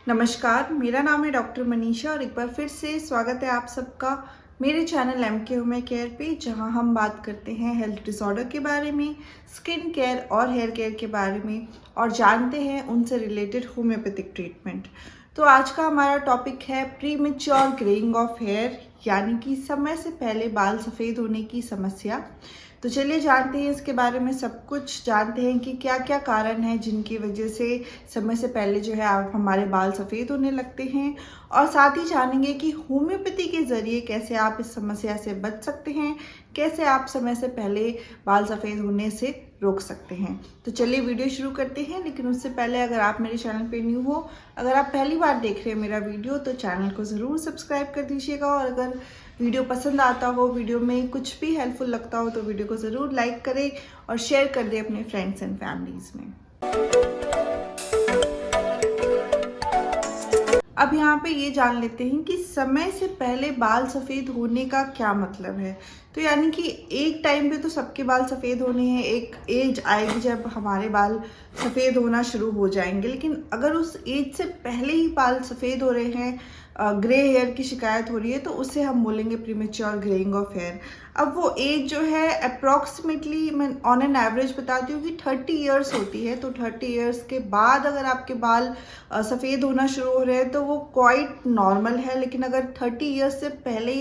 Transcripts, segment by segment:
नमस्कार, मेरा नाम है डॉक्टर मनीषा और एक बार फिर से स्वागत है आप सबका मेरे चैनल MK होम केयर पे, जहां हम बात करते हैं हेल्थ डिसऑर्डर के बारे में, स्किन केयर और हेयर केयर के बारे में और जानते हैं उनसे रिलेटेड होम्योपैथिक ट्रीटमेंट। तो आज का हमारा टॉपिक है प्रीमेच्योर ग्रेइंग ऑफ हेयर, यानी कि समय से पहले बाल सफ़ेद होने की समस्या। तो चलिए जानते हैं इसके बारे में सब कुछ, जानते हैं कि क्या क्या कारण हैं जिनकी वजह से समय से पहले जो है आप हमारे बाल सफ़ेद होने लगते हैं, और साथ ही जानेंगे कि होम्योपैथी के ज़रिए कैसे आप इस समस्या से बच सकते हैं, कैसे आप समय से पहले बाल सफ़ेद होने से रोक सकते हैं। तो चलिए वीडियो शुरू करते हैं, लेकिन उससे पहले अगर आप मेरे चैनल पे न्यू हो, अगर आप पहली बार देख रहे हैं मेरा वीडियो, तो चैनल को ज़रूर सब्सक्राइब कर दीजिएगा। और अगर वीडियो पसंद आता हो, वीडियो में कुछ भी हेल्पफुल लगता हो, तो वीडियो को ज़रूर लाइक करें और शेयर कर दें अपने फ्रेंड्स एंड फैमिलीज़ में। अब यहाँ पे ये जान लेते हैं कि समय से पहले बाल सफ़ेद होने का क्या मतलब है। तो यानी कि एक टाइम पे तो सबके बाल सफ़ेद होने हैं, एक एज आएगी जब हमारे बाल सफ़ेद होना शुरू हो जाएंगे, लेकिन अगर उस एज से पहले ही बाल सफ़ेद हो रहे हैं, ग्रे हेयर की शिकायत हो रही है, तो उसे हम बोलेंगे प्रीमेच्योर ग्रेइंग ऑफ हेयर। अब वो एज जो है अप्रॉक्सीमेटली मैं ऑन एन एवरेज बताती हूँ कि 30 इयर्स होती है। तो 30 इयर्स के बाद अगर आपके बाल सफ़ेद होना शुरू हो रहे हैं तो वो क्वाइट नॉर्मल है, लेकिन अगर 30 इयर्स से पहले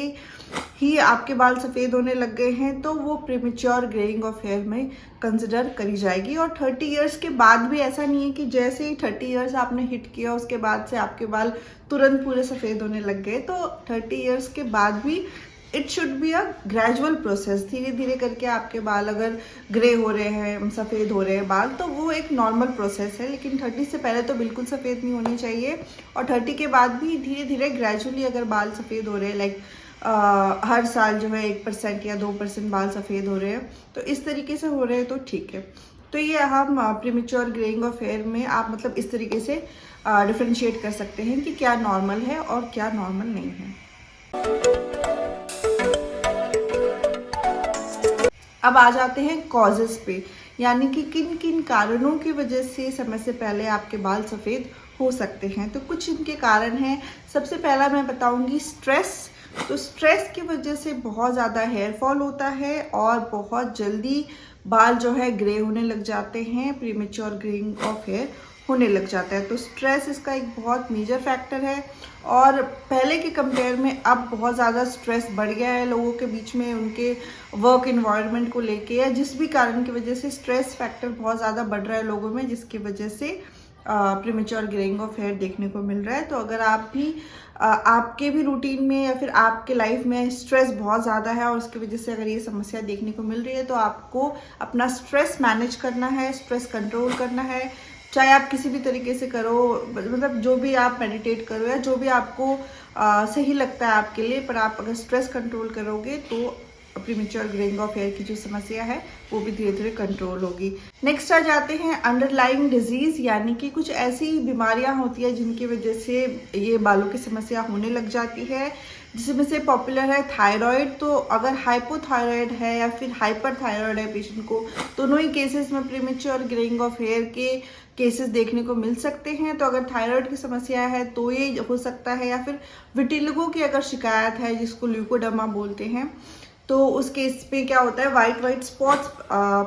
ही आपके बाल सफ़ेद होने लग गए हैं तो वो प्रीमेच्योर ग्रेइंग ऑफ हेयर में कंसिडर करी जाएगी। और 30 इयर्स के बाद भी ऐसा नहीं है कि जैसे ही 30 इयर्स आपने हिट किया उसके बाद से आपके बाल तुरंत पूरे सफ़ेद होने लग गए। तो 30 इयर्स के बाद भी it should be a gradual process, धीरे धीरे करके आपके बाल अगर ग्रे हो रहे हैं, सफ़ेद हो रहे हैं बाल, तो वो एक नॉर्मल प्रोसेस है। लेकिन 30 से पहले तो बिल्कुल सफ़ेद नहीं होनी चाहिए, और 30 के बाद भी धीरे धीरे ग्रेजुअली अगर बाल सफ़ेद हो रहे हैं, लाइक हर साल जो है 1% या 2% बाल सफ़ेद हो रहे हैं, तो इस तरीके से हो रहे हैं तो ठीक है। तो ये हम प्रीमेच्योर ग्रेइंग ऑफ हेयर में आप मतलब इस तरीके से डिफ्रेंशिएट कर सकते हैं कि क्या नॉर्मल है और क्या नॉर्मल नहीं है। अब आ जाते हैं कॉजेस पे, यानी कि किन किन कारणों की वजह से समय से पहले आपके बाल सफ़ेद हो सकते हैं। तो कुछ इनके कारण हैं। सबसे पहला मैं बताऊंगी स्ट्रेस। तो स्ट्रेस की वजह से बहुत ज़्यादा हेयर फॉल होता है और बहुत जल्दी बाल जो है ग्रे होने लग जाते हैं, प्रीमेच्योर ग्रेइंग ऑफ हेयर होने लग जाता है। तो स्ट्रेस इसका एक बहुत मेजर फैक्टर है, और पहले के कंपेयर में अब बहुत ज़्यादा स्ट्रेस बढ़ गया है लोगों के बीच में, उनके वर्क इन्वायरमेंट को लेके या जिस भी कारण की वजह से स्ट्रेस फैक्टर बहुत ज़्यादा बढ़ रहा है लोगों में, जिसकी वजह से प्रीमेच्योर ग्रेइंग ऑफ हेयर देखने को मिल रहा है। तो अगर आप भी आपके भी रूटीन में या फिर आपके लाइफ में स्ट्रेस बहुत ज़्यादा है और उसकी वजह से अगर ये समस्या देखने को मिल रही है, तो आपको अपना स्ट्रेस मैनेज करना है, स्ट्रेस कंट्रोल करना है। चाहे आप किसी भी तरीके से करो, मतलब जो भी आप मेडिटेट करो या जो भी आपको सही लगता है आपके लिए, पर आप अगर स्ट्रेस कंट्रोल करोगे तो प्रीमेच्योर ग्रेइंग ऑफ हेयर की जो समस्या है वो भी धीरे धीरे कंट्रोल होगी। नेक्स्ट आ जाते हैं अंडरलाइंग डिजीज, यानी कि कुछ ऐसी बीमारियां होती है जिनकी वजह से ये बालों की समस्या होने लग जाती है, जिसमें से पॉपुलर है थायराइड। तो अगर हाइपोथायराइड है या फिर हाइपर थायराइड है पेशेंट को, दोनों ही केसेस में प्रीमेच्योर ग्रेइंग ऑफ हेयर के केसेस देखने को मिल सकते हैं। तो अगर थायराइड की समस्या है तो ये हो सकता है, या फिर विटिलिगो की अगर शिकायत है जिसको ल्यूकोडर्मा बोलते हैं, तो उस केस पे क्या होता है, वाइट स्पॉट्स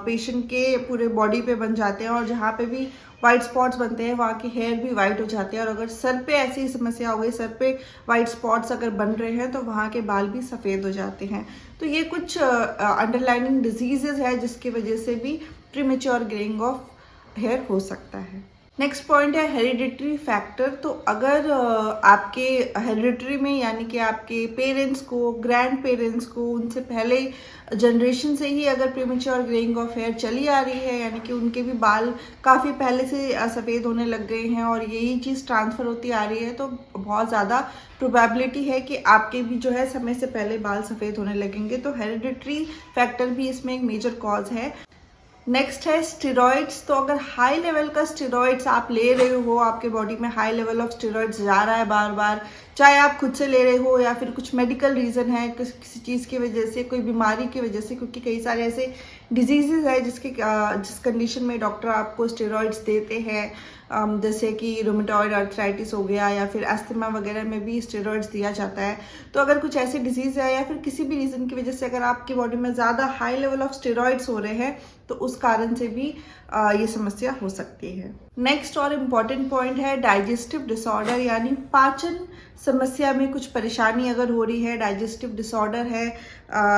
पेशेंट के पूरे बॉडी पे बन जाते हैं, और जहाँ पे भी वाइट स्पॉट्स बनते हैं वहाँ की हेयर भी वाइट हो जाते हैं। और अगर सर पे ऐसी समस्या हो गई, सर पे वाइट स्पॉट्स अगर बन रहे हैं, तो वहाँ के बाल भी सफ़ेद हो जाते हैं। तो ये कुछ अंडरलाइनिंग डिजीजेज है जिसकी वजह से भी प्रीमेच्योर ग्रेइंग ऑफ हेयर हो सकता है। नेक्स्ट पॉइंट है हेरिडिटरी फैक्टर। तो अगर आपके हेरिडिटरी में, यानी कि आपके पेरेंट्स को, ग्रैंड पेरेंट्स को, उनसे पहले जनरेशन से ही अगर प्रीमेच्योर ग्रेइंग ऑफ हेयर चली आ रही है, यानी कि उनके भी बाल काफ़ी पहले से सफ़ेद होने लग गए हैं और यही चीज़ ट्रांसफ़र होती आ रही है, तो बहुत ज़्यादा प्रोबेबिलिटी है कि आपके भी जो है समय से पहले बाल सफ़ेद होने लगेंगे। तो हेरिडिटरी फैक्टर भी इसमें एक मेजर कॉज है। नेक्स्ट है स्टेरॉइड्स। तो अगर हाई लेवल का स्टेरॉइड्स आप ले रहे हो, आपके बॉडी में हाई लेवल ऑफ स्टेरॉइड्स जा रहा है बार बार, चाहे आप खुद से ले रहे हो या फिर कुछ मेडिकल रीज़न है, किसी चीज़ की वजह से, कोई बीमारी की वजह से, क्योंकि कई सारे ऐसे डिजीज़ेज़ है जिस कंडीशन में डॉक्टर आपको स्टेरॉइड्स देते हैं, जैसे कि रूमेटॉइड आर्थराइटिस हो गया या फिर अस्थमा वगैरह में भी स्टेरॉइड्स दिया जाता है। तो अगर कुछ ऐसी डिजीज़ है या फिर किसी भी रीज़न की वजह से अगर आपकी बॉडी में ज़्यादा हाई लेवल ऑफ स्टेरॉइड्स हो रहे हैं तो उस कारण से भी ये समस्या हो सकती है। नेक्स्ट और इम्पॉर्टेंट पॉइंट है डाइजेस्टिव डिसऑर्डर, यानी पाचन समस्या में कुछ परेशानी अगर हो रही है, डाइजेस्टिव डिसऑर्डर है,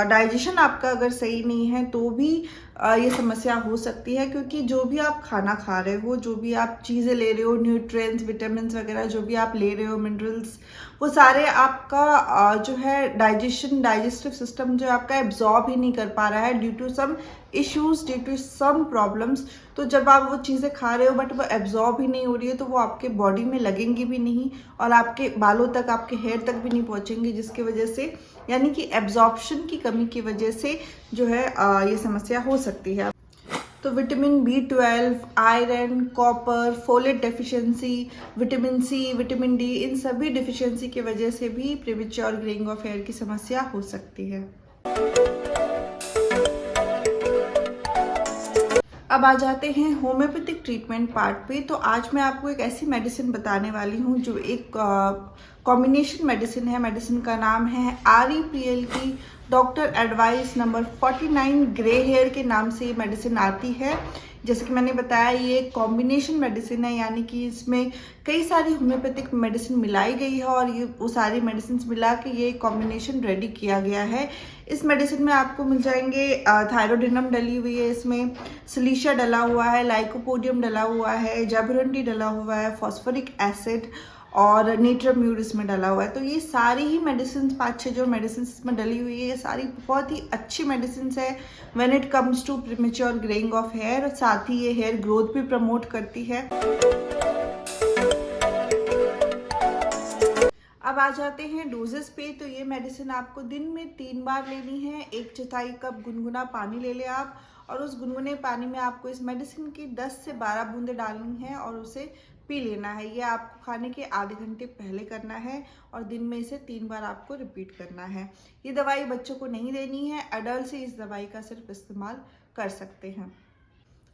डाइजेशन आपका अगर सही नहीं है तो भी ये समस्या हो सकती है, क्योंकि जो भी आप खाना खा रहे हो, जो भी आप चीज़ें ले रहे हो, न्यूट्रिएंट्स, विटामिन्स वगैरह जो भी आप ले रहे हो, मिनरल्स, वो सारे आपका जो है डाइजेस्टिव सिस्टम जो आपका एब्जॉर्ब ही नहीं कर पा रहा है due to some issues, due to some problems. तो जब आप वो चीज़ें खा रहे हो बट वो एब्जॉर्ब ही नहीं हो रही है तो वो आपके बॉडी में लगेंगी भी नहीं और आपके बालों तक, आपके हेयर तक भी नहीं पहुँचेंगी, जिसकी वजह से यानी कि एब्जॉर्प्शन की कमी की वजह से जो है ये समस्या हो सकती है। तो vitamin B12, iron, copper, folate deficiency, vitamin C, vitamin D, इन सभी डिफिशिएंसी की वजह से भी प्रीमेच्योर ग्रेइंग ऑफ हेयर की समस्या हो सकती है। अब आ जाते हैं होम्योपैथिक ट्रीटमेंट पार्ट पे। तो आज मैं आपको एक ऐसी मेडिसिन बताने वाली हूँ जो एक कॉम्बिनेशन मेडिसिन है। मेडिसिन का नाम है REPL की doctor advice number 49 grey hair के नाम से ये मेडिसिन आती है। जैसे कि मैंने बताया ये एक कॉम्बिनेशन मेडिसिन है, यानी कि इसमें कई सारी होम्योपैथिक मेडिसिन मिलाई गई है और ये वो सारी मेडिसिन मिला के ये कॉम्बिनेशन रेडी किया गया है। इस मेडिसिन में आपको मिल जाएंगे थायरोडिनम डली हुई है, इसमें सिलिशिया डला हुआ है, लाइकोपोडियम डला हुआ है, जाबुरंडी डला हुआ है, फॉस्फोरिक एसिड और नीट्रम्यूर इसमें डला हुआ है। तो ये सारी ही मेडिसिन, 5-6 जो मेडिसिन इसमें डली हुई है, ये सारी बहुत ही अच्छी मेडिसिन है when it comes to premature greying of hair, और साथ ही ये हेयर ग्रोथ भी प्रमोट करती है। अब आ जाते हैं डोजेस पे। तो ये मेडिसिन आपको दिन में 3 बार लेनी है। 1/4 कप गुनगुना पानी ले लें आप, और उस गुनगुने पानी में आपको इस मेडिसिन की 10 से 12 बूंदें डालनी है और उसे पी लेना है। ये आपको खाने के आधे घंटे पहले करना है और दिन में इसे 3 बार आपको रिपीट करना है। ये दवाई बच्चों को नहीं देनी है, एडल्ट ही इस दवाई का सिर्फ इस्तेमाल कर सकते हैं।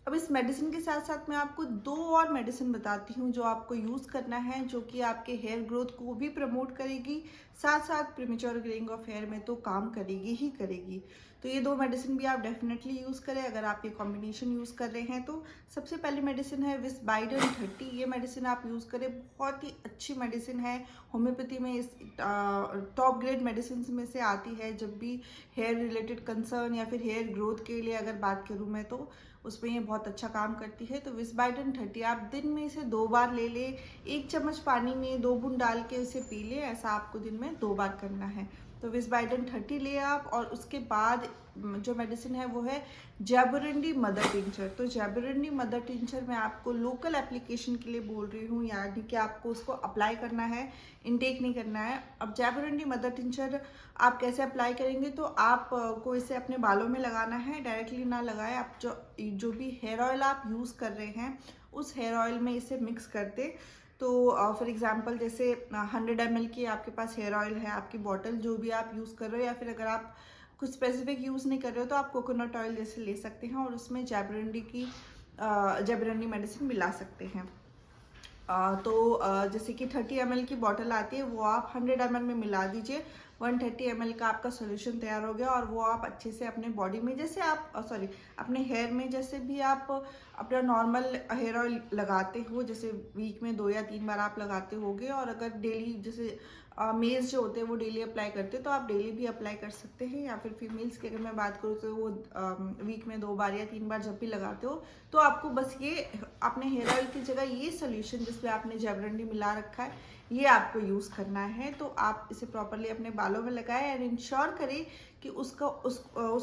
अब इस मेडिसिन के साथ साथ मैं आपको 2 और मेडिसिन बताती हूँ जो आपको यूज़ करना है, जो कि आपके हेयर ग्रोथ को भी प्रमोट करेगी, साथ साथ प्रीमेच्योर ग्रेइंग ऑफ हेयर में तो काम करेगी ही करेगी। तो ये 2 मेडिसिन भी आप डेफिनेटली यूज़ करें अगर आप ये कॉम्बिनेशन यूज़ कर रहे हैं तो। सबसे पहली मेडिसिन है विस्बाइडन 30। ये मेडिसिन आप यूज़ करें, बहुत ही अच्छी मेडिसिन है। होम्योपैथी में इस टॉप ग्रेड मेडिसिन में से आती है। जब भी हेयर रिलेटेड कंसर्न या फिर हेयर ग्रोथ के लिए अगर बात करूँ मैं तो उसमें ये बहुत अच्छा काम करती है। तो विस्बाइडन 30 आप दिन में इसे 2 बार ले लें। 1 चम्मच पानी में 2 बूंद डाल के इसे पी लें, ऐसा आपको दिन में 2 बार करना है। तो विस्बाइडन 30 ले आप, और उसके बाद जो मेडिसिन है वो है जाबुरंडी मदर टिंचर। तो जाबुरंडी मदर टिंचर मैं आपको लोकल एप्लीकेशन के लिए बोल रही हूँ, यानी कि आपको उसको अप्लाई करना है, इनटेक नहीं करना है। अब जाबुरंडी मदर टिंचर आप कैसे अप्लाई करेंगे, तो आप को इसे अपने बालों में लगाना है, डायरेक्टली ना लगाए। आप जो भी हेयर ऑयल आप यूज़ कर रहे हैं उस हेयर ऑयल में इसे मिक्स कर दे। तो फॉर एग्जांपल जैसे 100 ml की आपके पास हेयर ऑयल है, आपकी बॉटल जो भी आप यूज़ कर रहे हो, या फिर अगर आप कुछ स्पेसिफिक यूज़ नहीं कर रहे हो तो आप कोकोनट ऑयल जैसे ले सकते हैं और उसमें जाबुरंडी मेडिसिन मिला सकते हैं। जैसे कि 30 ml की बॉटल आती है वो आप 100 ml में मिला दीजिए। 130 ml का आपका सोल्यूशन तैयार हो गया, और वो आप अच्छे से अपने बॉडी में जैसे आप अपने हेयर में जैसे भी आप अपना नॉर्मल हेयर ऑयल लगाते हो, जैसे वीक में 2 या 3 बार आप लगाते होगे, और अगर डेली जैसे मेल्स जो होते हैं वो डेली अप्लाई करते हैं तो आप डेली भी अप्लाई कर सकते हैं, या फिर फीमेल्स की अगर मैं बात करूँ तो वो वीक में 2 बार या 3 बार जब भी लगाते हो तो आपको बस ये अपने हेयर ऑयल की जगह ये सोल्यूशन जिसमें आपने जाबुरंडी मिला रखा है ये आपको यूज़ करना है। तो आप इसे प्रॉपरली अपने बालों में लगाएं एंड इंश्योर करें कि उस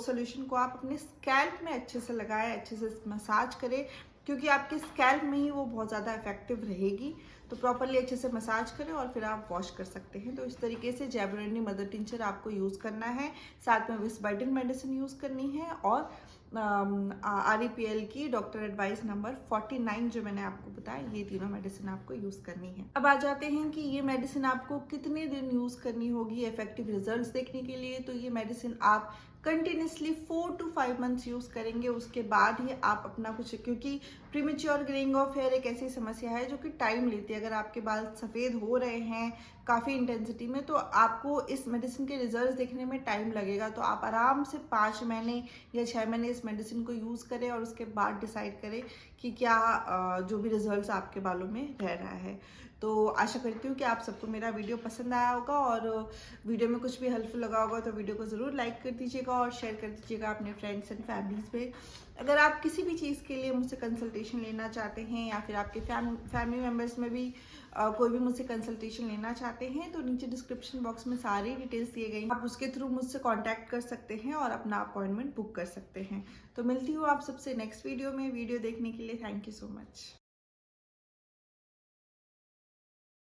सोल्यूशन को आप अपने स्कैल्प में अच्छे से लगाएं, अच्छे से मसाज करें, क्योंकि आपके स्कैल्प में ही वो बहुत ज़्यादा इफेक्टिव रहेगी। तो प्रॉपरली अच्छे से मसाज करें और फिर आप वॉश कर सकते हैं। तो इस तरीके से जाबुरंडी मदर टिंचर आपको यूज़ करना है, साथ में विस्बाइडन मेडिसिन यूज़ करनी है, और REPL की डॉक्टर एडवाइस नंबर 49 जो मैंने आपको बताया, ये तीनों मेडिसिन आपको यूज़ करनी है। अब आ जाते हैं कि ये मेडिसिन आपको कितने दिन यूज़ करनी होगी इफेक्टिव रिजल्ट्स देखने के लिए। तो ये मेडिसिन आप कंटिन्यूसली 4 to 5 मंथ्स यूज़ करेंगे, उसके बाद ही आप अपना कुछ, क्योंकि प्रीमेच्योर ग्रेइंग ऑफ हेयर एक ऐसी समस्या है जो कि टाइम लेती है। अगर आपके बाल सफ़ेद हो रहे हैं काफ़ी इंटेंसिटी में, तो आपको इस मेडिसिन के रिजल्ट्स देखने में टाइम लगेगा। तो आप आराम से 5 महीने या 6 महीने इस मेडिसिन को यूज़ करें और उसके बाद डिसाइड करें कि क्या जो भी रिजल्ट्स आपके बालों में रह रहा है। तो आशा करती हूँ कि आप सबको मेरा वीडियो पसंद आया होगा, और वीडियो में कुछ भी हेल्पफुल लगा होगा तो वीडियो को ज़रूर लाइक कर दीजिएगा और शेयर कर दीजिएगा अपने फ्रेंड्स एंड फैमिलीज़ पे। अगर आप किसी भी चीज़ के लिए मुझसे कंसल्टेशन लेना चाहते हैं, या फिर आपके फैमिली मेम्बर्स में भी कोई भी मुझसे कंसल्टेशन लेना चाहते हैं, तो नीचे डिस्क्रिप्शन बॉक्स में सारी डिटेल्स दिए गई हैं। आप उसके थ्रू मुझसे कांटेक्ट कर सकते हैं और अपना अपॉइंटमेंट बुक कर सकते हैं। तो मिलती हूँ आप सबसे नेक्स्ट वीडियो में। वीडियो देखने के लिए थैंक यू सो मच।